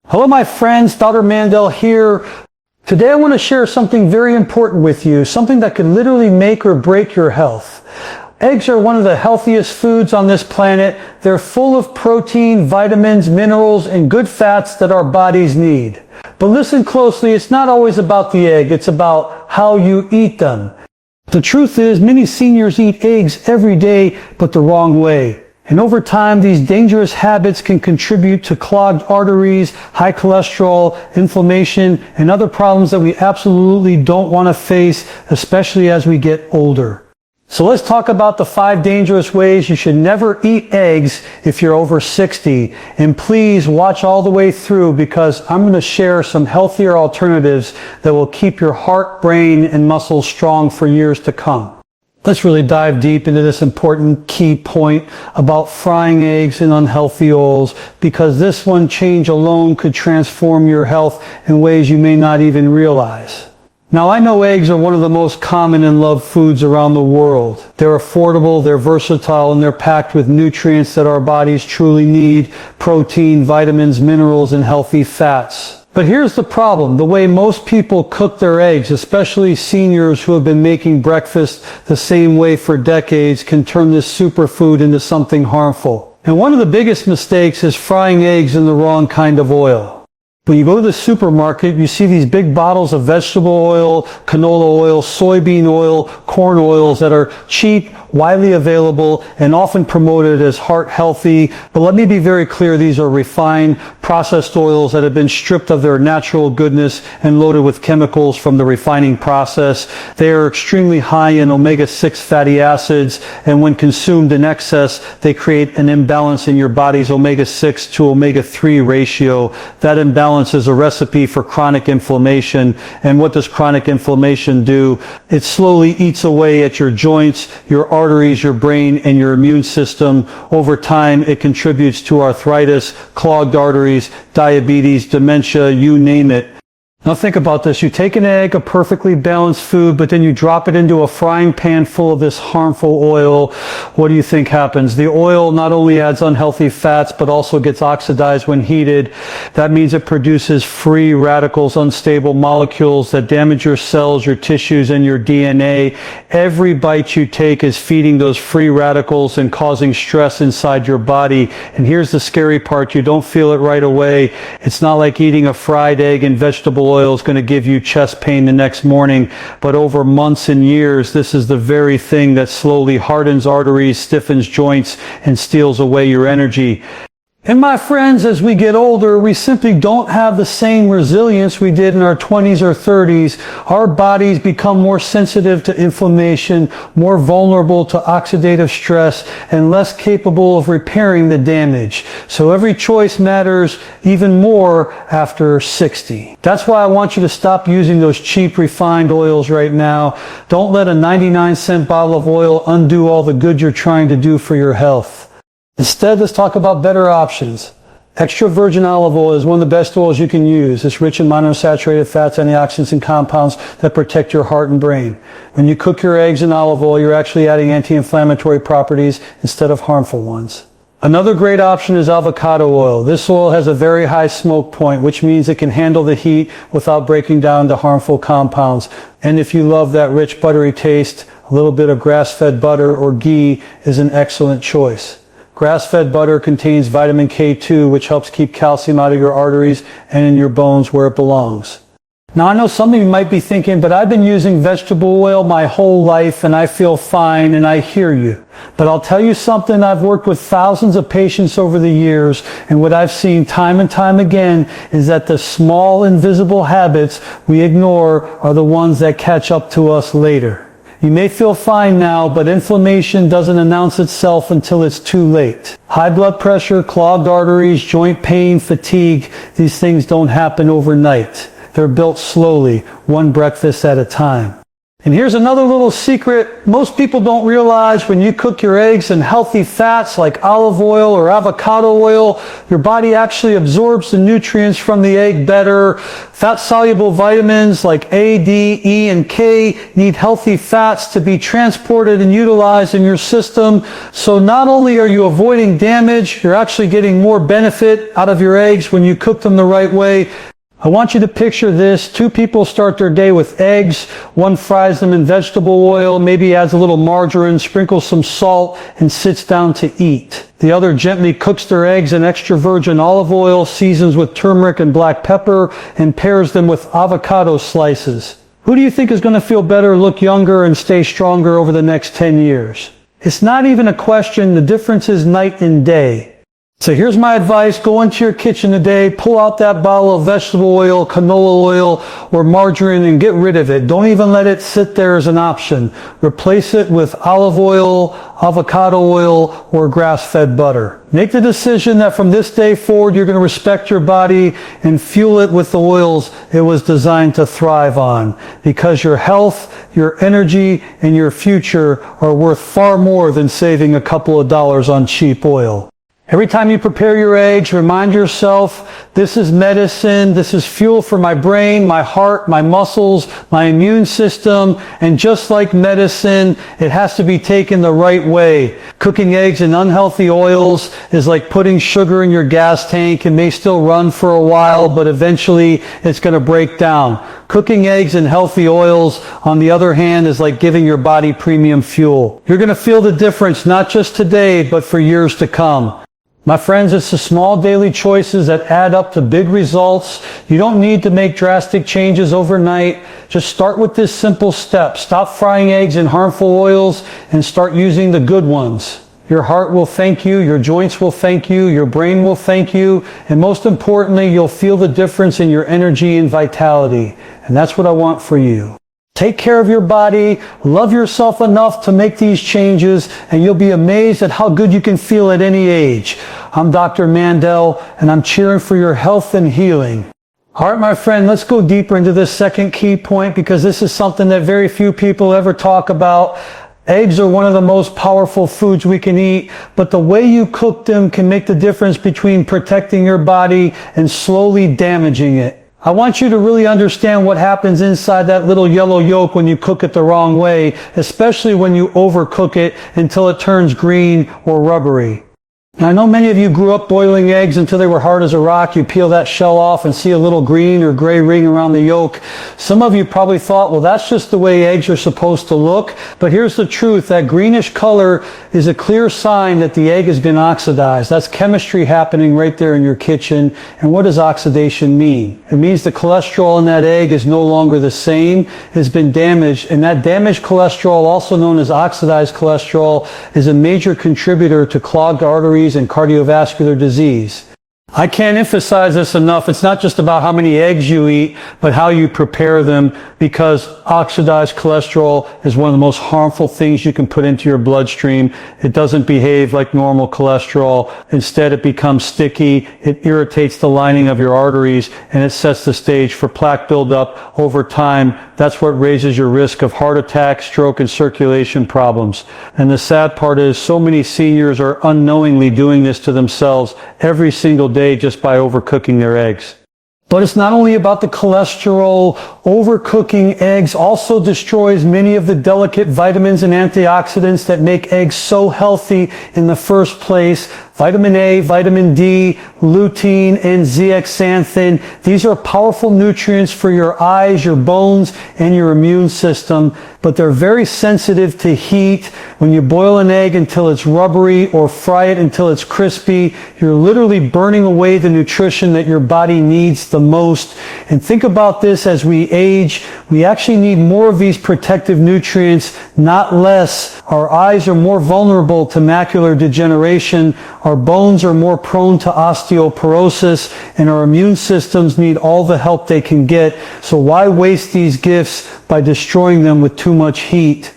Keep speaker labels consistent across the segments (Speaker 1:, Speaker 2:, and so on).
Speaker 1: Hello my friends, Dr. Mandel here. Today I want to share something very important with you, something that can literally make or break your health. Eggs are one of the healthiest foods on this planet. They're full of protein, vitamins, minerals, and good fats that our bodies need. But listen closely, it's not always about the egg, it's about how you eat them. The truth is, many seniors eat eggs every day, but the wrong way. And over time, these dangerous habits can contribute to clogged arteries, high cholesterol, inflammation, and other problems that we absolutely don't want to face, especially as we get older. So let's talk about the 5 dangerous ways you should never eat eggs if you're over 60. And please watch all the way through because I'm going to share some healthier alternatives that will keep your heart, brain, and muscles strong for years to come. Let's really dive deep into this important key point about frying eggs in unhealthy oils, because this one change alone could transform your health in ways you may not even realize. Now, I know eggs are one of the most common and loved foods around the world. They're affordable, they're versatile, and they're packed with nutrients that our bodies truly need: protein, vitamins, minerals, and healthy fats. But here's the problem. The way most people cook their eggs, especially seniors who have been making breakfast the same way for decades, can turn this superfood into something harmful. And one of the biggest mistakes is frying eggs in the wrong kind of oil. When you go to the supermarket, you see these big bottles of vegetable oil, canola oil, soybean oil, corn oils that are cheap, widely available, and often promoted as heart healthy. But let me be very clear, these are refined, processed oils that have been stripped of their natural goodness and loaded with chemicals from the refining process. They are extremely high in omega-6 fatty acids, and when consumed in excess, they create an imbalance in your body's omega-6 to omega-3 ratio. That imbalance is a recipe for chronic inflammation. And what does chronic inflammation do? It slowly eats away at your joints, your arteries, your brain, and your immune system. Over time, it contributes to arthritis, clogged arteries, diabetes, dementia, you name it. Now think about this. You take an egg, a perfectly balanced food, but then you drop it into a frying pan full of this harmful oil. What do you think happens? The oil not only adds unhealthy fats, but also gets oxidized when heated. That means it produces free radicals, unstable molecules that damage your cells, your tissues, and your DNA. Every bite you take is feeding those free radicals and causing stress inside your body. And here's the scary part. You don't feel it right away. It's not like eating a fried egg and vegetable oil is going to give you chest pain the next morning, but over months and years, this is the very thing that slowly hardens arteries, stiffens joints, and steals away your energy. And my friends, as we get older, we simply don't have the same resilience we did in our 20s or 30s. Our bodies become more sensitive to inflammation, more vulnerable to oxidative stress, and less capable of repairing the damage. So every choice matters even more after 60. That's why I want you to stop using those cheap refined oils right now. Don't let a 99-cent bottle of oil undo all the good you're trying to do for your health. Instead, let's talk about better options. Extra virgin olive oil is one of the best oils you can use. It's rich in monounsaturated fats, antioxidants, and compounds that protect your heart and brain. When you cook your eggs in olive oil, you're actually adding anti-inflammatory properties instead of harmful ones. Another great option is avocado oil. This oil has a very high smoke point, which means it can handle the heat without breaking down to harmful compounds. And if you love that rich, buttery taste, a little bit of grass-fed butter or ghee is an excellent choice. Grass-fed butter contains vitamin K2, which helps keep calcium out of your arteries and in your bones where it belongs. Now, I know some of you might be thinking, but I've been using vegetable oil my whole life and I feel fine, and I hear you. But I'll tell you something, I've worked with thousands of patients over the years, and what I've seen time and time again is that the small invisible habits we ignore are the ones that catch up to us later. You may feel fine now, but inflammation doesn't announce itself until it's too late. High blood pressure, clogged arteries, joint pain, fatigue, these things don't happen overnight. They're built slowly, one breakfast at a time. And here's another little secret most people don't realize: when you cook your eggs in healthy fats like olive oil or avocado oil, your body actually absorbs the nutrients from the egg better. Fat-soluble vitamins like A, D, E, and K need healthy fats to be transported and utilized in your system. So not only are you avoiding damage, you're actually getting more benefit out of your eggs when you cook them the right way. I want you to picture this. Two people start their day with eggs. One fries them in vegetable oil, maybe adds a little margarine, sprinkles some salt, and sits down to eat. The other gently cooks their eggs in extra virgin olive oil, seasons with turmeric and black pepper, and pairs them with avocado slices. Who do you think is going to feel better, look younger, and stay stronger over the next 10 years? It's not even a question. The difference is night and day. So here's my advice. Go into your kitchen today, pull out that bottle of vegetable oil, canola oil, or margarine, and get rid of it. Don't even let it sit there as an option. Replace it with olive oil, avocado oil, or grass-fed butter. Make the decision that from this day forward, you're going to respect your body and fuel it with the oils it was designed to thrive on. Because your health, your energy, and your future are worth far more than saving a couple of dollars on cheap oil. Every time you prepare your eggs, remind yourself, this is medicine, this is fuel for my brain, my heart, my muscles, my immune system, and just like medicine, it has to be taken the right way. Cooking eggs in unhealthy oils is like putting sugar in your gas tank. It may still run for a while, but eventually it's going to break down. Cooking eggs in healthy oils, on the other hand, is like giving your body premium fuel. You're going to feel the difference, not just today, but for years to come. My friends, it's the small daily choices that add up to big results. You don't need to make drastic changes overnight. Just start with this simple step. Stop frying eggs in harmful oils and start using the good ones. Your heart will thank you, your joints will thank you, your brain will thank you, and most importantly, you'll feel the difference in your energy and vitality. And that's what I want for you. Take care of your body, love yourself enough to make these changes, and you'll be amazed at how good you can feel at any age. I'm Dr. Mandel, and I'm cheering for your health and healing. All right, my friend, let's go deeper into this second key point, because this is something that very few people ever talk about. Eggs are one of the most powerful foods we can eat, but the way you cook them can make the difference between protecting your body and slowly damaging it. I want you to really understand what happens inside that little yellow yolk when you cook it the wrong way, especially when you overcook it until it turns green or rubbery. Now, I know many of you grew up boiling eggs until they were hard as a rock. You peel that shell off and see a little green or gray ring around the yolk. Some of you probably thought, well, that's just the way eggs are supposed to look. But here's the truth. That greenish color is a clear sign that the egg has been oxidized. That's chemistry happening right there in your kitchen. And what does oxidation mean? It means the cholesterol in that egg is no longer the same. It has been damaged. And that damaged cholesterol, also known as oxidized cholesterol, is a major contributor to clogged arteries and cardiovascular disease. I can't emphasize this enough. It's not just about how many eggs you eat, but how you prepare them, because oxidized cholesterol is one of the most harmful things you can put into your bloodstream. It doesn't behave like normal cholesterol. Instead, it becomes sticky. It irritates the lining of your arteries, and it sets the stage for plaque buildup over time. That's what raises your risk of heart attack, stroke, and circulation problems. And the sad part is so many seniors are unknowingly doing this to themselves every single day just by overcooking their eggs. But it's not only about the cholesterol. Overcooking eggs also destroys many of the delicate vitamins and antioxidants that make eggs so healthy in the first place. Vitamin A, vitamin D, lutein, and zeaxanthin. These are powerful nutrients for your eyes, your bones, and your immune system, but they're very sensitive to heat. When you boil an egg until it's rubbery or fry it until it's crispy, you're literally burning away the nutrition that your body needs the most. And think about this: as we age, we actually need more of these protective nutrients, not less. Our eyes are more vulnerable to macular degeneration. Our bones are more prone to osteoporosis, and our immune systems need all the help they can get. So why waste these gifts by destroying them with too much heat?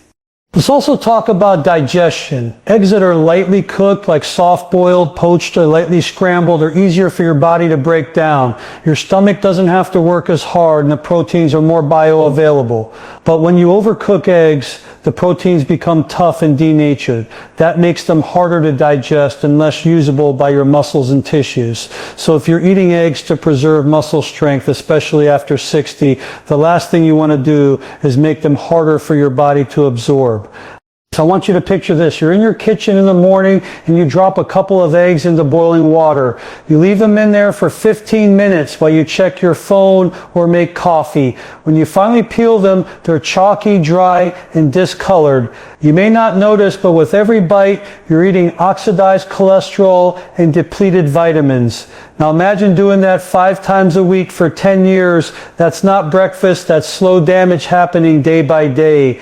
Speaker 1: Let's also talk about digestion. Eggs that are lightly cooked, like soft-boiled, poached, or lightly scrambled, are easier for your body to break down. Your stomach doesn't have to work as hard, and the proteins are more bioavailable. But when you overcook eggs, the proteins become tough and denatured. That makes them harder to digest and less usable by your muscles and tissues. So if you're eating eggs to preserve muscle strength, especially after 60, the last thing you want to do is make them harder for your body to absorb. So I want you to picture this. You're in your kitchen in the morning and you drop a couple of eggs into boiling water. You leave them in there for 15 minutes while you check your phone or make coffee. When you finally peel them, they're chalky, dry, and discolored. You may not notice, but with every bite, you're eating oxidized cholesterol and depleted vitamins. Now imagine doing that 5 times a week for 10 years. That's not breakfast, that's slow damage happening day by day.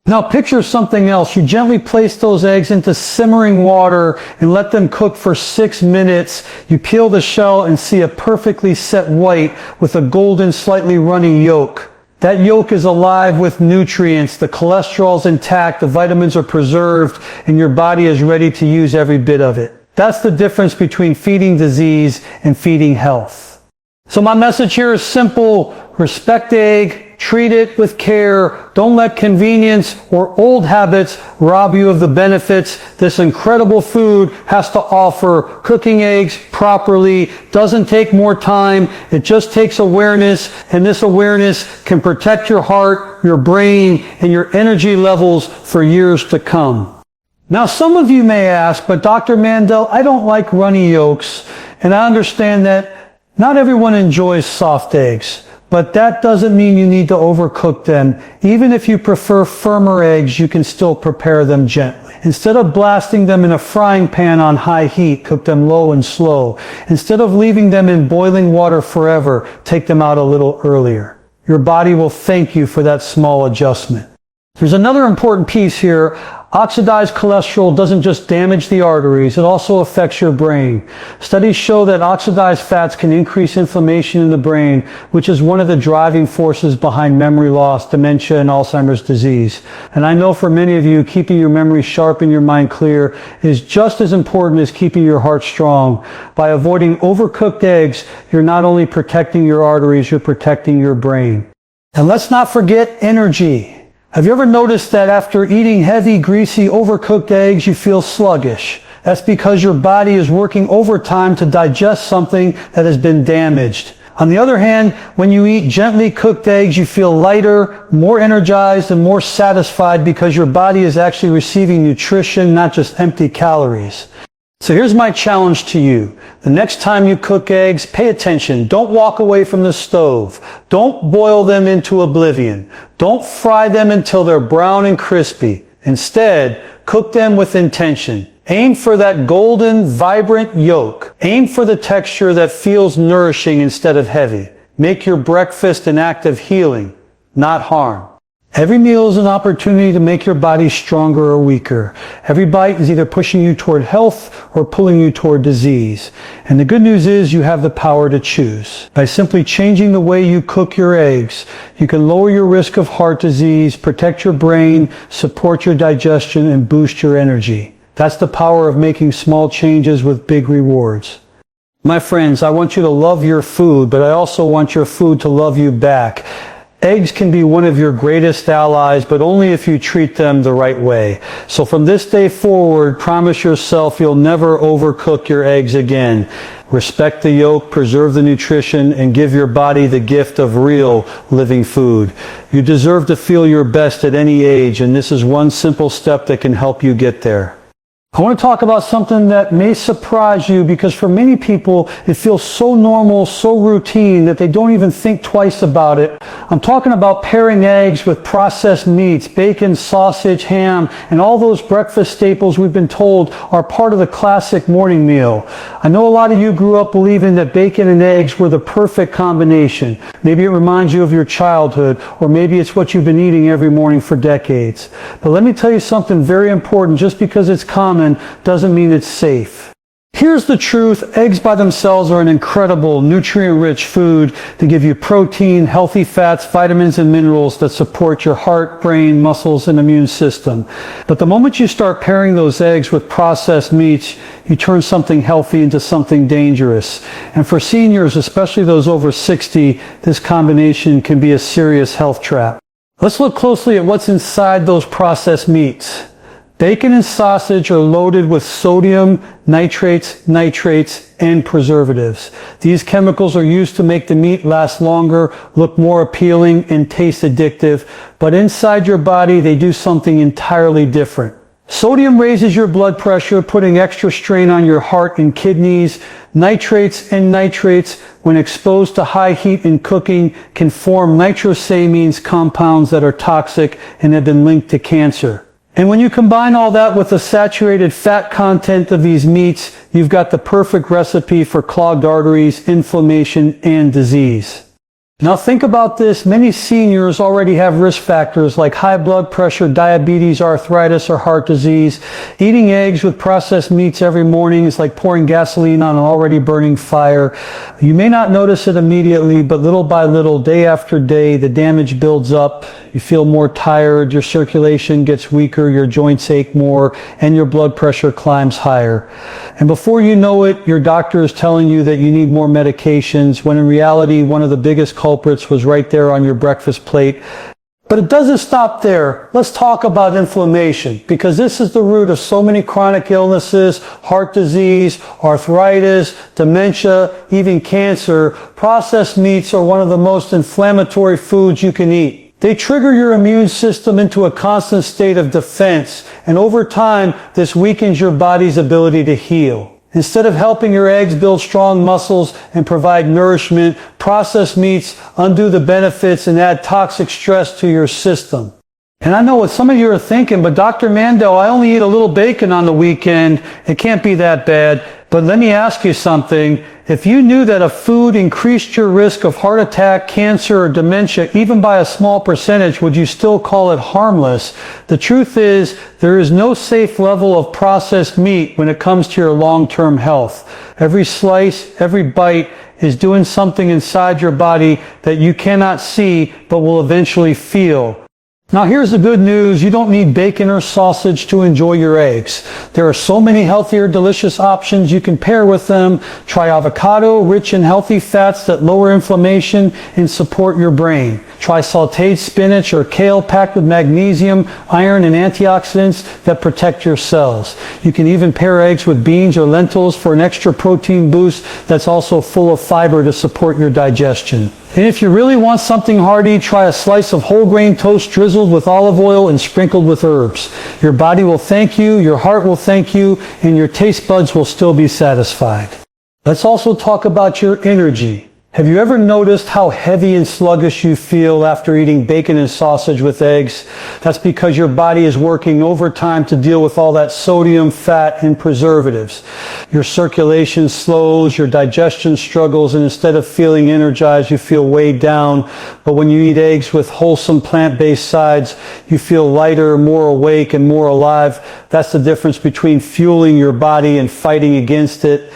Speaker 1: Now picture something else. You gently place those eggs into simmering water and let them cook for 6 minutes. You peel the shell and see a perfectly set white with a golden, slightly runny yolk. That yolk is alive with nutrients. The cholesterol's intact, the vitamins are preserved, and your body is ready to use every bit of it. That's the difference between feeding disease and feeding health. So my message here is simple. Respect the egg. Treat it with care. Don't let convenience or old habits rob you of the benefits this incredible food has to offer. Cooking eggs properly doesn't take more time. It just takes awareness, and this awareness can protect your heart, your brain, and your energy levels for years to come. Now, some of you may ask, but Dr. Mandel, I don't like runny yolks, and I understand that not everyone enjoys soft eggs. But that doesn't mean you need to overcook them. Even if you prefer firmer eggs, you can still prepare them gently. Instead of blasting them in a frying pan on high heat, cook them low and slow. Instead of leaving them in boiling water forever, take them out a little earlier. Your body will thank you for that small adjustment. There's another important piece here. Oxidized cholesterol doesn't just damage the arteries, it also affects your brain. Studies show that oxidized fats can increase inflammation in the brain, which is one of the driving forces behind memory loss, dementia, and Alzheimer's disease. And I know for many of you, keeping your memory sharp and your mind clear is just as important as keeping your heart strong. By avoiding overcooked eggs, you're not only protecting your arteries, you're protecting your brain. And let's not forget energy. Have you ever noticed that after eating heavy, greasy, overcooked eggs, you feel sluggish? That's because your body is working overtime to digest something that has been damaged. On the other hand, when you eat gently cooked eggs, you feel lighter, more energized, and more satisfied because your body is actually receiving nutrition, not just empty calories. So here's my challenge to you. The next time you cook eggs, pay attention. Don't walk away from the stove. Don't boil them into oblivion. Don't fry them until they're brown and crispy. Instead, cook them with intention. Aim for that golden, vibrant yolk. Aim for the texture that feels nourishing instead of heavy. Make your breakfast an act of healing, not harm. Every meal is an opportunity to make your body stronger or weaker. Every bite is either pushing you toward health or pulling you toward disease. And the good news is you have the power to choose. By simply changing the way you cook your eggs, you can lower your risk of heart disease, protect your brain, support your digestion, and boost your energy. That's the power of making small changes with big rewards. My friends, I want you to love your food, but I also want your food to love you back. Eggs can be one of your greatest allies, but only if you treat them the right way. So from this day forward, promise yourself you'll never overcook your eggs again. Respect the yolk, preserve the nutrition, and give your body the gift of real living food. You deserve to feel your best at any age, and this is one simple step that can help you get there. I want to talk about something that may surprise you because for many people it feels so normal, so routine that they don't even think twice about it. I'm talking about pairing eggs with processed meats, bacon, sausage, ham, and all those breakfast staples we've been told are part of the classic morning meal. I know a lot of you grew up believing that bacon and eggs were the perfect combination. Maybe it reminds you of your childhood, or maybe it's what you've been eating every morning for decades. But let me tell you something very important. Just because it's common doesn't mean it's safe. Here's the truth. Eggs by themselves are an incredible, nutrient-rich food to give you protein, healthy fats, vitamins, and minerals that support your heart, brain, muscles, and immune system. But the moment you start pairing those eggs with processed meats, you turn something healthy into something dangerous. And for seniors, especially those over 60, this combination can be a serious health trap. Let's look closely at what's inside those processed meats. Bacon and sausage are loaded with sodium, nitrates, and preservatives. These chemicals are used to make the meat last longer, look more appealing, and taste addictive. But inside your body, they do something entirely different. Sodium raises your blood pressure, putting extra strain on your heart and kidneys. Nitrates, when exposed to high heat in cooking, can form nitrosamines compounds that are toxic and have been linked to cancer. And when you combine all that with the saturated fat content of these meats, you've got the perfect recipe for clogged arteries, inflammation, and disease. Now think about this. Many seniors already have risk factors like high blood pressure, diabetes, arthritis, or heart disease. Eating eggs with processed meats every morning is like pouring gasoline on an already burning fire. You may not notice it immediately, but little by little, day after day, the damage builds up. You feel more tired, your circulation gets weaker, your joints ache more, and your blood pressure climbs higher. And before you know it, your doctor is telling you that you need more medications, when in reality, one of the biggest culprits was right there on your breakfast plate. But it doesn't stop there. Let's talk about inflammation, because this is the root of so many chronic illnesses, heart disease, arthritis, dementia, even cancer. Processed meats are one of the most inflammatory foods you can eat. They trigger your immune system into a constant state of defense, and over time, this weakens your body's ability to heal. Instead of helping your eggs build strong muscles and provide nourishment, processed meats undo the benefits and add toxic stress to your system. And I know what some of you are thinking, but Dr. Mandel, I only eat a little bacon on the weekend. It can't be that bad. But let me ask you something. If you knew that a food increased your risk of heart attack, cancer, or dementia, even by a small percentage, would you still call it harmless? The truth is, there is no safe level of processed meat when it comes to your long-term health. Every slice, every bite is doing something inside your body that you cannot see, but will eventually feel. Now here's the good news. You don't need bacon or sausage to enjoy your eggs. There are so many healthier, delicious options you can pair with them. Try avocado, rich in healthy fats that lower inflammation and support your brain. Try sauteed spinach or kale packed with magnesium, iron, and antioxidants that protect your cells. You can even pair eggs with beans or lentils for an extra protein boost that's also full of fiber to support your digestion. And if you really want something hearty, try a slice of whole grain toast drizzled with olive oil and sprinkled with herbs. Your body will thank you, your heart will thank you, and your taste buds will still be satisfied. Let's also talk about your energy. Have you ever noticed how heavy and sluggish you feel after eating bacon and sausage with eggs? That's because your body is working overtime to deal with all that sodium, fat, and preservatives. Your circulation slows, your digestion struggles, and instead of feeling energized, you feel weighed down. But when you eat eggs with wholesome plant-based sides, you feel lighter, more awake, and more alive. That's the difference between fueling your body and fighting against it.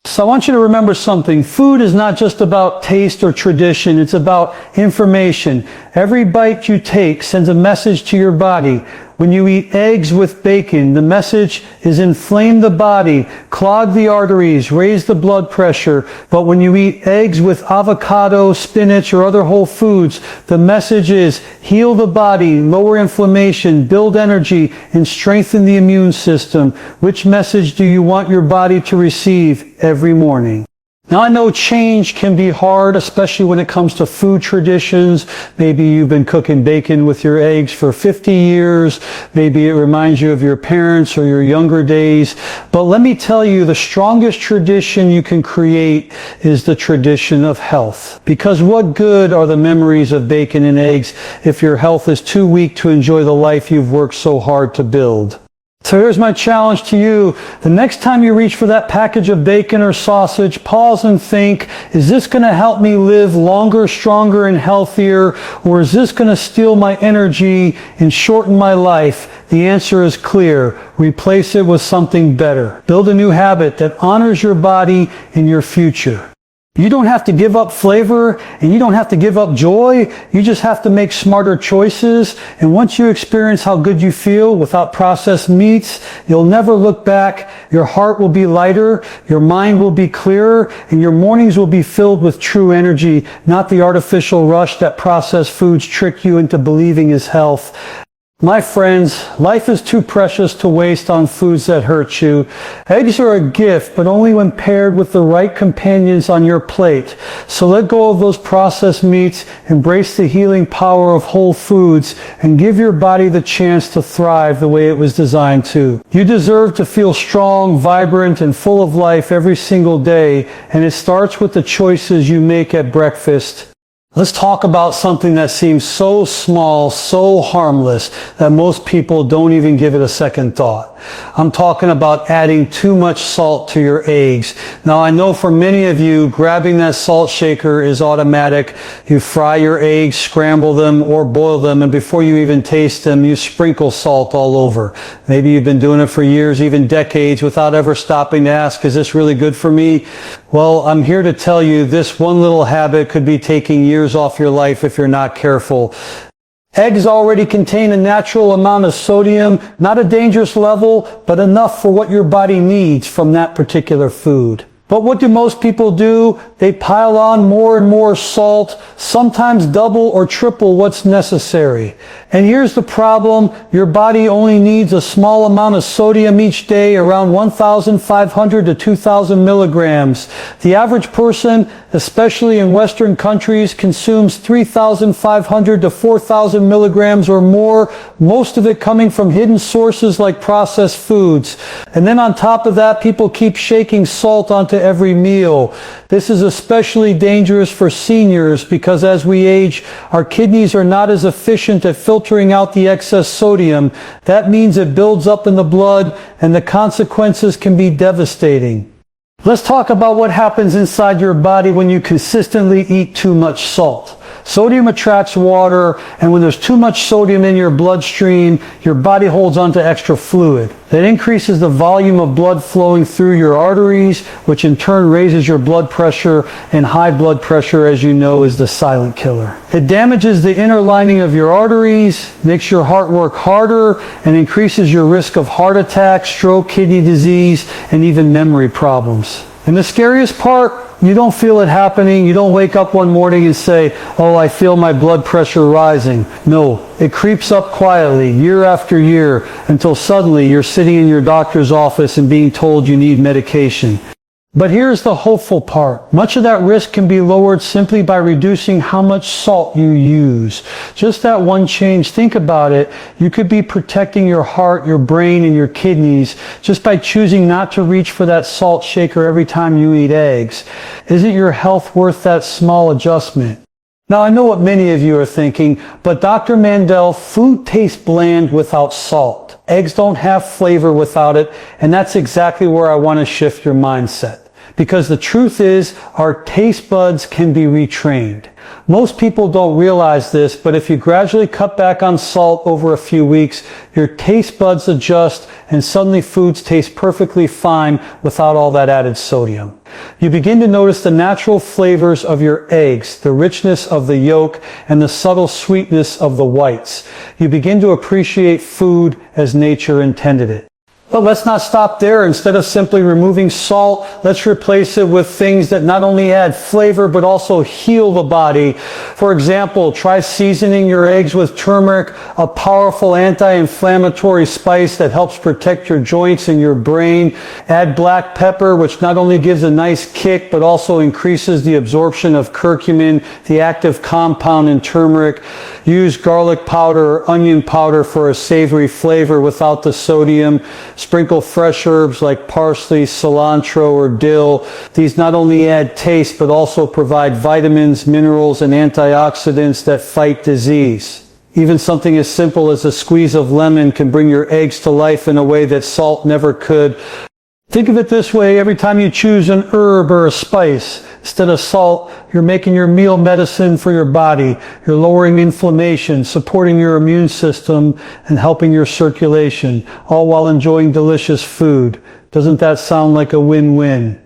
Speaker 1: So I want you to remember something. Food is not just about taste or tradition. It's about information. Every bite you take sends a message to your body. When you eat eggs with bacon, the message is inflame the body, clog the arteries, raise the blood pressure. But when you eat eggs with avocado, spinach, or other whole foods, the message is heal the body, lower inflammation, build energy, and strengthen the immune system. Which message do you want your body to receive every morning? Now I know change can be hard, especially when it comes to food traditions. Maybe you've been cooking bacon with your eggs for 50 years. Maybe it reminds you of your parents or your younger days. But let me tell you, the strongest tradition you can create is the tradition of health. Because what good are the memories of bacon and eggs if your health is too weak to enjoy the life you've worked so hard to build? So here's my challenge to you. The next time you reach for that package of bacon or sausage, pause and think, is this going to help me live longer, stronger, and healthier? Or is this going to steal my energy and shorten my life? The answer is clear. Replace it with something better. Build a new habit that honors your body and your future. You don't have to give up flavor and you don't have to give up joy. You just have to make smarter choices. And once you experience how good you feel without processed meats, you'll never look back. Your heart will be lighter, your mind will be clearer, and your mornings will be filled with true energy, not the artificial rush that processed foods trick you into believing is health. My friends, life is too precious to waste on foods that hurt you. Eggs are a gift, but only when paired with the right companions on your plate. So let go of those processed meats, embrace the healing power of whole foods, and give your body the chance to thrive the way it was designed to. You deserve to feel strong, vibrant, and full of life every single day, and it starts with the choices you make at breakfast. Let's talk about something that seems so small, so harmless, that most people don't even give it a second thought. I'm talking about adding too much salt to your eggs. Now, I know for many of you, grabbing that salt shaker is automatic. You fry your eggs, scramble them, or boil them, and before you even taste them, you sprinkle salt all over. Maybe you've been doing it for years, even decades, without ever stopping to ask, is this really good for me? Well, I'm here to tell you this one little habit could be taking years off your life if you're not careful. Eggs already contain a natural amount of sodium, not a dangerous level, but enough for what your body needs from that particular food. But what do most people do? They pile on more and more salt, sometimes double or triple what's necessary. And here's the problem. Your body only needs a small amount of sodium each day, around 1,500 to 2,000 milligrams. The average person, especially in Western countries, consumes 3,500 to 4,000 milligrams or more, most of it coming from hidden sources like processed foods. And then on top of that, people keep shaking salt onto every meal. This is especially dangerous for seniors because as we age, our kidneys are not as efficient at filtering out the excess sodium. That means it builds up in the blood and the consequences can be devastating. Let's talk about what happens inside your body when you consistently eat too much salt. Sodium attracts water, and when there's too much sodium in your bloodstream, your body holds onto extra fluid. That increases the volume of blood flowing through your arteries, which in turn raises your blood pressure, and high blood pressure, as you know, is the silent killer. It damages the inner lining of your arteries, makes your heart work harder, and increases your risk of heart attack, stroke, kidney disease, and even memory problems. And the scariest part, you don't feel it happening. You don't wake up one morning and say, oh, I feel my blood pressure rising. No, it creeps up quietly year after year until suddenly you're sitting in your doctor's office and being told you need medication. But here's the hopeful part. Much of that risk can be lowered simply by reducing how much salt you use. Just that one change, think about it. You could be protecting your heart, your brain, and your kidneys just by choosing not to reach for that salt shaker every time you eat eggs. Isn't your health worth that small adjustment? Now, I know what many of you are thinking, but Dr. Mandel, food tastes bland without salt. Eggs don't have flavor without it, and that's exactly where I want to shift your mindset. Because the truth is, our taste buds can be retrained. Most people don't realize this, but if you gradually cut back on salt over a few weeks, your taste buds adjust and suddenly foods taste perfectly fine without all that added sodium. You begin to notice the natural flavors of your eggs, the richness of the yolk, and the subtle sweetness of the whites. You begin to appreciate food as nature intended it. But let's not stop there. Instead of simply removing salt, let's replace it with things that not only add flavor but also heal the body. For example, try seasoning your eggs with turmeric, a powerful anti-inflammatory spice that helps protect your joints and your brain. Add black pepper, which not only gives a nice kick but also increases the absorption of curcumin, the active compound in turmeric. Use garlic powder or onion powder for a savory flavor without the sodium. Sprinkle fresh herbs like parsley, cilantro, or dill. These not only add taste, but also provide vitamins, minerals, and antioxidants that fight disease. Even something as simple as a squeeze of lemon can bring your eggs to life in a way that salt never could. Think of it this way, every time you choose an herb or a spice, instead of salt, you're making your meal medicine for your body. You're lowering inflammation, supporting your immune system, and helping your circulation, all while enjoying delicious food. Doesn't that sound like a win-win?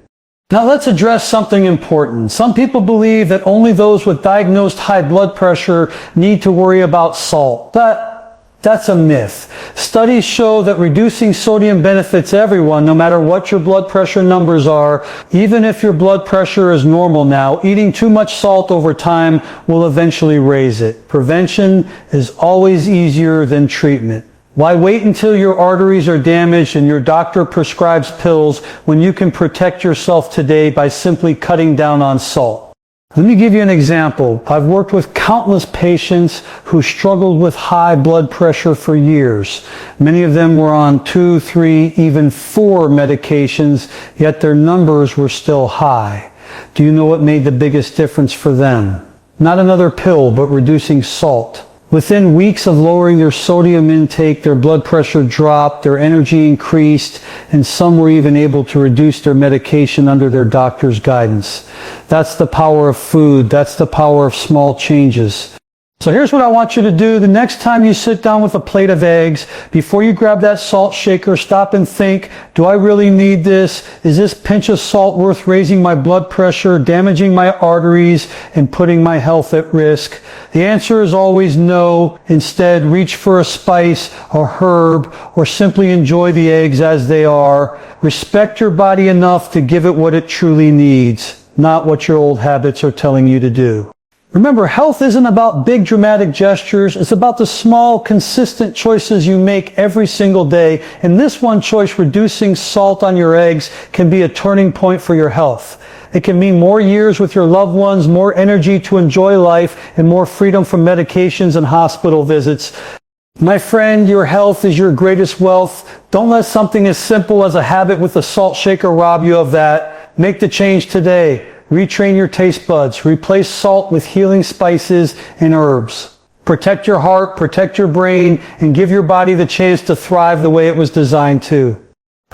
Speaker 1: Now let's address something important. Some people believe that only those with diagnosed high blood pressure need to worry about salt. That's a myth. Studies show that reducing sodium benefits everyone, no matter what your blood pressure numbers are. Even if your blood pressure is normal now, eating too much salt over time will eventually raise it. Prevention is always easier than treatment. Why wait until your arteries are damaged and your doctor prescribes pills when you can protect yourself today by simply cutting down on salt? Let me give you an example. I've worked with countless patients who struggled with high blood pressure for years. Many of them were on 2, 3, even 4 medications, yet their numbers were still high. Do you know what made the biggest difference for them? Not another pill, but reducing salt. Within weeks of lowering their sodium intake, their blood pressure dropped, their energy increased, and some were even able to reduce their medication under their doctor's guidance. That's the power of food. That's the power of small changes. So here's what I want you to do. The next time you sit down with a plate of eggs, before you grab that salt shaker, stop and think, do I really need this? Is this pinch of salt worth raising my blood pressure, damaging my arteries, and putting my health at risk? The answer is always no. Instead, reach for a spice, a herb, or simply enjoy the eggs as they are. Respect your body enough to give it what it truly needs, not what your old habits are telling you to do. Remember, health isn't about big dramatic gestures. It's about the small, consistent choices you make every single day. And this one choice, reducing salt on your eggs, can be a turning point for your health. It can mean more years with your loved ones, more energy to enjoy life, and more freedom from medications and hospital visits. My friend, your health is your greatest wealth. Don't let something as simple as a habit with a salt shaker rob you of that. Make the change today. Retrain your taste buds. Replace salt with healing spices and herbs. Protect your heart, protect your brain, and give your body the chance to thrive the way it was designed to.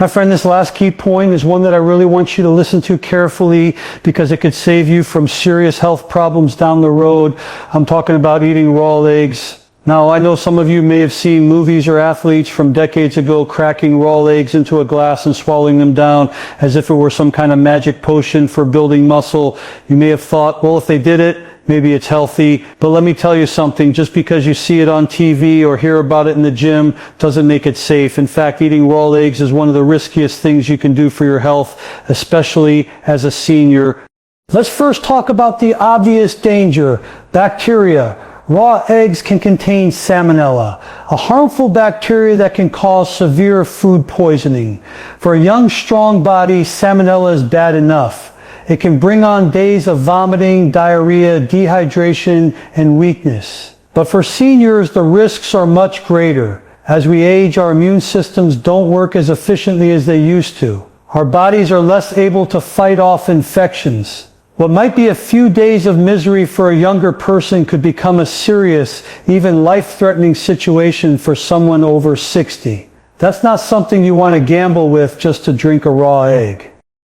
Speaker 1: My friend, this last key point is one that I really want you to listen to carefully because it could save you from serious health problems down the road. I'm talking about eating raw eggs. Now, I know some of you may have seen movies or athletes from decades ago cracking raw eggs into a glass and swallowing them down as if it were some kind of magic potion for building muscle. You may have thought, well, if they did it, maybe it's healthy. But let me tell you something, just because you see it on TV or hear about it in the gym doesn't make it safe. In fact, eating raw eggs is one of the riskiest things you can do for your health, especially as a senior. Let's first talk about the obvious danger, bacteria. Raw eggs can contain salmonella, a harmful bacteria that can cause severe food poisoning. For a young, strong body, salmonella is bad enough. It can bring on days of vomiting, diarrhea, dehydration, and weakness. But for seniors, the risks are much greater. As we age, our immune systems don't work as efficiently as they used to. Our bodies are less able to fight off infections. What might be a few days of misery for a younger person could become a serious, even life-threatening situation for someone over 60. That's not something you want to gamble with just to drink a raw egg.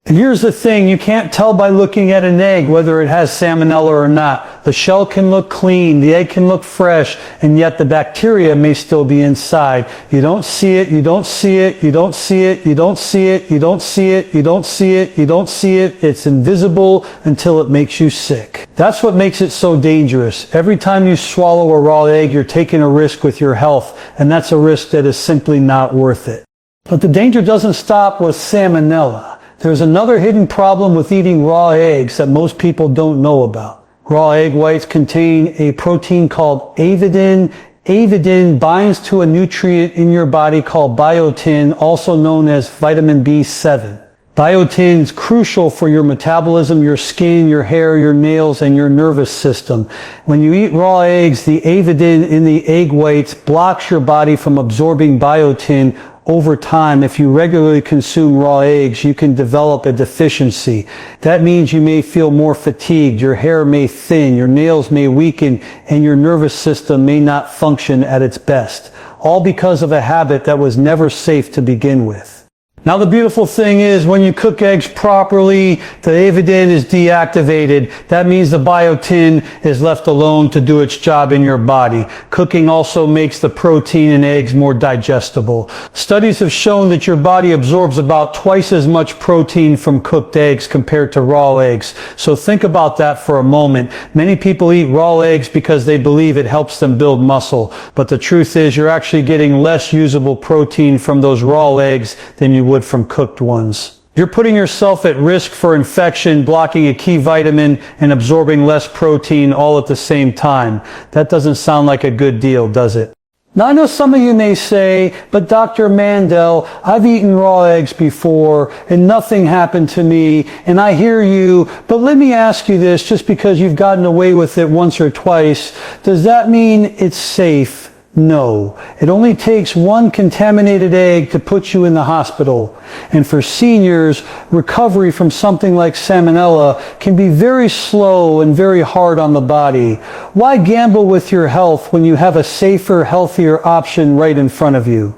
Speaker 1: And here's the thing, you can't tell by looking at an egg whether it has salmonella or not. The shell can look clean, the egg can look fresh, and yet the bacteria may still be inside. You don't see it, you don't see it, you don't see it, you don't see it, you don't see it, you don't see it, you don't see it. It's invisible until it makes you sick. That's what makes it so dangerous. Every time you swallow a raw egg, you're taking a risk with your health, and that's a risk that is simply not worth it. But the danger doesn't stop with salmonella. There's another hidden problem with eating raw eggs that most people don't know about. Raw egg whites contain a protein called avidin. Avidin binds to a nutrient in your body called biotin, also known as vitamin B7. Biotin is crucial for your metabolism, your skin, your hair, your nails, and your nervous system. When you eat raw eggs, the avidin in the egg whites blocks your body from absorbing biotin, over time, if you regularly consume raw eggs, you can develop a deficiency. That means you may feel more fatigued, your hair may thin, your nails may weaken, and your nervous system may not function at its best. All because of a habit that was never safe to begin with. Now the beautiful thing is when you cook eggs properly, the avidin is deactivated. That means the biotin is left alone to do its job in your body. Cooking also makes the protein in eggs more digestible. Studies have shown that your body absorbs about twice as much protein from cooked eggs compared to raw eggs. So think about that for a moment. Many people eat raw eggs because they believe it helps them build muscle. But the truth is you're actually getting less usable protein from those raw eggs than you would from cooked ones. You're putting yourself at risk for infection, blocking a key vitamin, and absorbing less protein all at the same time. That doesn't sound like a good deal, does it? Now I know some of you may say, but Dr. Mandel, I've eaten raw eggs before and nothing happened to me, and I hear you, but let me ask you this, just because you've gotten away with it once or twice, does that mean it's safe? No. It only takes one contaminated egg to put you in the hospital. And for seniors, recovery from something like salmonella can be very slow and very hard on the body. Why gamble with your health when you have a safer, healthier option right in front of you?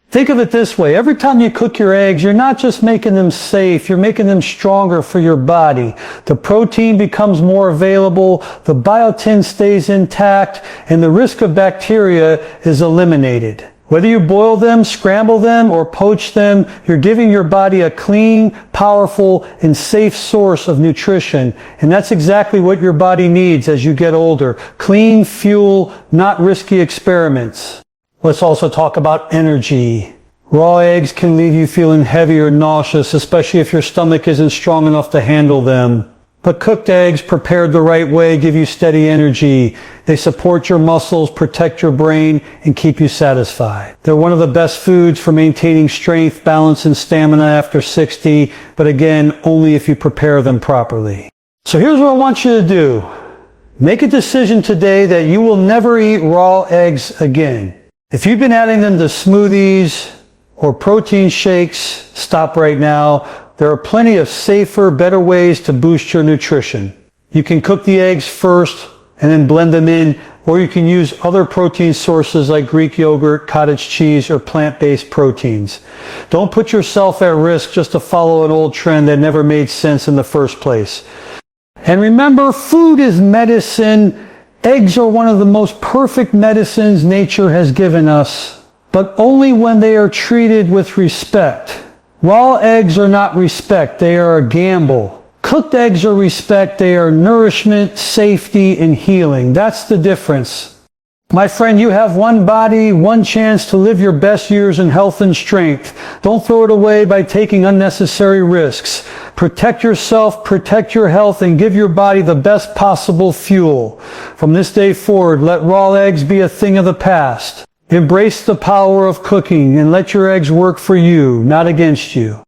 Speaker 1: Think of it this way. Every time you cook your eggs, you're not just making them safe, you're making them stronger for your body. The protein becomes more available, the biotin stays intact, and the risk of bacteria is eliminated. Whether you boil them, scramble them, or poach them, you're giving your body a clean, powerful, and safe source of nutrition. And that's exactly what your body needs as you get older. Clean fuel, not risky experiments. Let's also talk about energy. Raw eggs can leave you feeling heavy or nauseous, especially if your stomach isn't strong enough to handle them. But cooked eggs, prepared the right way, give you steady energy. They support your muscles, protect your brain, and keep you satisfied. They're one of the best foods for maintaining strength, balance, and stamina after 60, but again, only if you prepare them properly. So here's what I want you to do. Make a decision today that you will never eat raw eggs again. If you've been adding them to smoothies or protein shakes, stop right now. There are plenty of safer, better ways to boost your nutrition. You can cook the eggs first and then blend them in, or you can use other protein sources like Greek yogurt, cottage cheese, or plant-based proteins. Don't put yourself at risk just to follow an old trend that never made sense in the first place. And remember, food is medicine. Eggs are one of the most perfect medicines nature has given us, but only when they are treated with respect. Raw eggs are not respect, they are a gamble. Cooked eggs are respect, they are nourishment, safety, and healing. That's the difference. My friend, you have one body, one chance to live your best years in health and strength. Don't throw it away by taking unnecessary risks. Protect yourself, protect your health, and give your body the best possible fuel. From this day forward, let raw eggs be a thing of the past. Embrace the power of cooking and let your eggs work for you, not against you.